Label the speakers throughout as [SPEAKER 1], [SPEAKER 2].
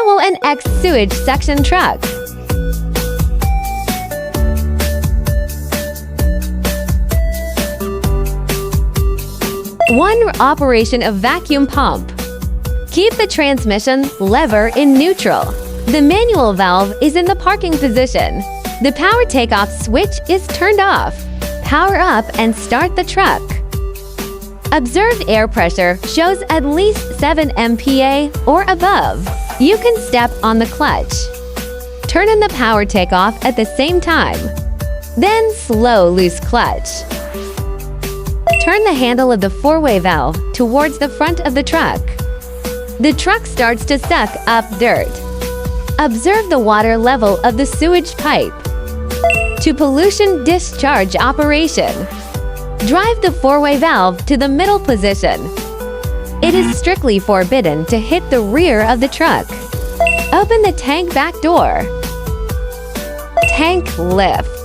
[SPEAKER 1] HOWO and X sewage section truck. One operation of vacuum pump. Keep the transmission lever in neutral. The manual valve is in the parking position. The power takeoff switch is turned off. Power up and start the truck. Observed air pressure shows at least 7 MPa or above. You can step on the clutch. Turn in the power takeoff at the same time. Then slow loose clutch. Turn the handle of the four-way valve towards the front of the truck. The truck starts to suck up dirt. Observe the water level of the sewage pipe. To pollution discharge operation. Drive the four-way valve to the middle position. It is strictly forbidden to hit the rear of the truck. Open the tank back door. Tank lift.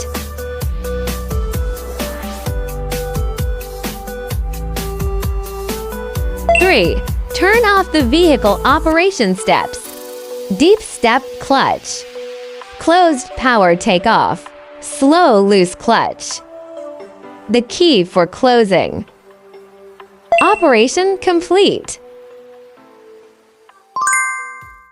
[SPEAKER 1] Turn off the vehicle operation steps. Deep step clutch. Closed power takeoff. Slow loose clutch. The key for closing. Operation complete.